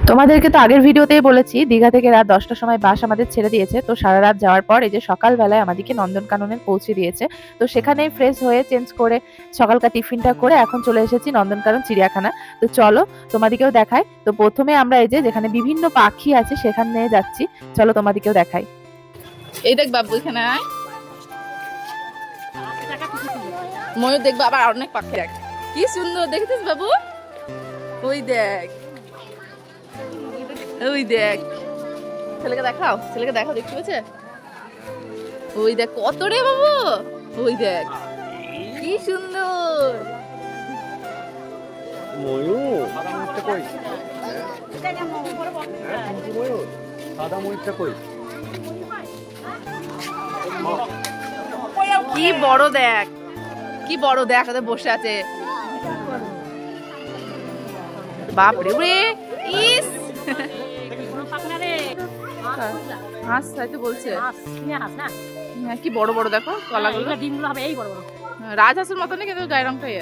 তোমাদেরকে তো আগের ভিডিওতেই বলেছি দীঘা থেকে রাত 10টার সময় বাস আমাদের ছেড়ে দিয়েছে। তো সারা রাত যাওয়ার পর এই যে সকালবেলায় আমাদেরকে নন্দনকাননে পৌঁছে দিয়েছে। তো সেখানেই ফ্রেশ হয়ে চেঞ্জ করে সকালকার টিফিনটা করে এখন চলে এসেছি নন্দনকানন চিড়িয়াখানা। তো চলো তোমাদেরকেও দেখাই। তো প্রথমে আমরা এই যে যেখানে বিভিন্ন পাখি আছে সেখানে যাচ্ছি, চলো তোমাদেরকেও দেখাই। এই দেখ বাবু, এখানে ময়ূর দেখবো, আবার অনেক পাখি দেখ, কি সুন্দর দেখেছিস বাবু। ওই দেখ, ওই দেখ, ছেলেকে দেখাও, ছেলেকে দেখাও, দেখতে পেয়েছে? ওই দেখ কত রে বাবু, ওই দেখ কি সুন্দর ময়ূর। সাদা ময়ূরটা কই? ময়ূর সাদা ময়ূরটা কই? কি বড় দেখ, কি বড় দেখ, ওদের বসে আছে। বাপরে রে, ইস হাঁস তাই তো বলছে। হ্যাঁ কি বড় বড় দেখো কলাগুলো, রাজহাঁসের মতনই কিন্তু গায়ের রংটাই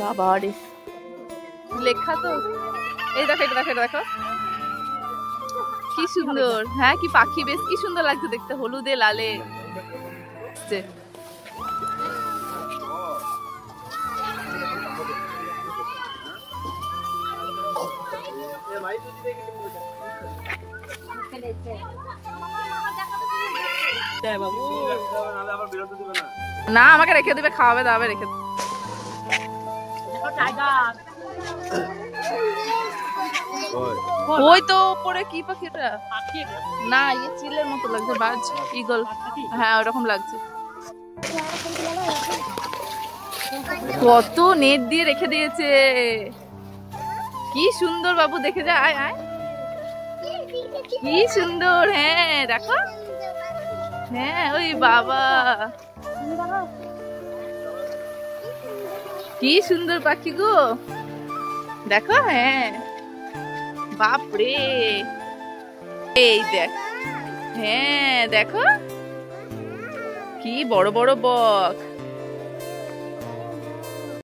বাবা রে, লেখা তো। এই দেখো, এটা দেখো, এটা দেখো কি সুন্দর। হ্যাঁ কি পাখি, বেশ কি সুন্দর লাগছে দেখতে, হলুদে লালে। না আমাকে রেখে দিবে, খাওয়াবে দাওয়াবে, রেখে ওই তো উপরে কি পাখি এটা? না ইয়ে চিলের মতো লাগছে, বাজ, ঈগল। হ্যাঁ ওরকম লাগছে। কত নেট দিয়ে রেখে দিয়েছে, কি সুন্দর বাবু, দেখে যা, আয় আয়, কি সুন্দর। হ্যাঁ দেখো, হ্যাঁ ওই বাবা কি সুন্দর পাখি গো, দেখো। হ্যাঁ বাপরে, এই দেখ, হ্যাঁ দেখো কি বড় বড় বক।